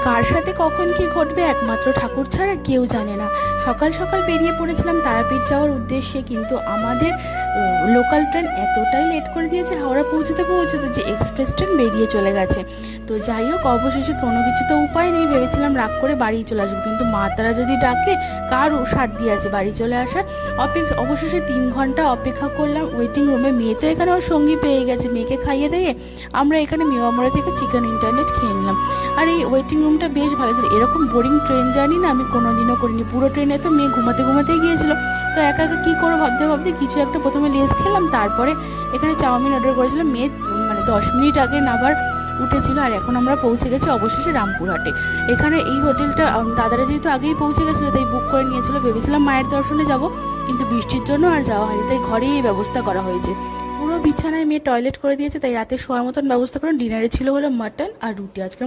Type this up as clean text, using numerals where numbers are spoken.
কার সাথে কখন কি ঘটবে একমাত্র ঠাকুর ছাড়া কেউ জানে না। সকাল সকাল বেরিয়ে পড়েছিলাম তারাপীঠ যাওয়ার উদ্দেশ্যে, কিন্তু আমাদের লোকাল ট্রেন এতটাই লেট করে দিয়েছে হাওড়া পৌঁছতে পৌঁছতে যে এক্সপ্রেস ট্রেন বেরিয়ে চলে গেছে। তো যাই হোক, অবশেষে কোনো কিছু তো উপায় নেই, ভেবেছিলাম রাগ করে বাড়ি চলে আসবো, কিন্তু মা তারা যদি ডাকে কার সাথ দিয়ে আছে বাড়ি চলে আসার। অবশেষে 3 ঘন্টা অপেক্ষা করলাম ওয়েটিং রুমে। মেয়ে তো এখানে ওর সঙ্গী পেয়ে গেছে, মেয়েকে খাইয়ে দিয়ে আমরা এখানে মেওয়ামোড়া থেকে চিকেন ইন্টারনেট খেয়ে নিলাম। আর এই ওয়েটিং রুমটা বেশ ভালো ছিল, এরকম বোরিং ট্রেন জার্নি না আমি কোনোদিনও করিনি। পুরো ট্রেনে তো মেয়ে ঘুমাতে ঘুমাতেই গিয়েছিল, তো একা একা কী করো ভাবতে ভাবতে কিছু একটা প্রথমে লেস খেলাম, তারপরে এখানে চাউমিন অর্ডার করেছিলাম। মেয়ে মানে 10 মিনিট আগে নাবার উঠেছিল। আর এখন আমরা পৌঁছে গেছি অবশেষে রামপুরহাটে। এখানে এই হোটেলটা দাদারা যেহেতু আগেই পৌঁছে গেছিলো তাই বুক করে নিয়েছিল, ভেবেছিলাম মায়ের দর্শনে যাব, কিন্তু বৃষ্টির জন্য আর যাওয়া হয়নি, তাই ঘরেই এই ব্যবস্থা করা হয়েছে। পুরো বিছানায় মেয়ে টয়লেট করে দিয়েছে, তাই রাতে শোয়ার মতন ব্যবস্থা করে ডিনারে ছিল হলো মাটন আর রুটি। আজকে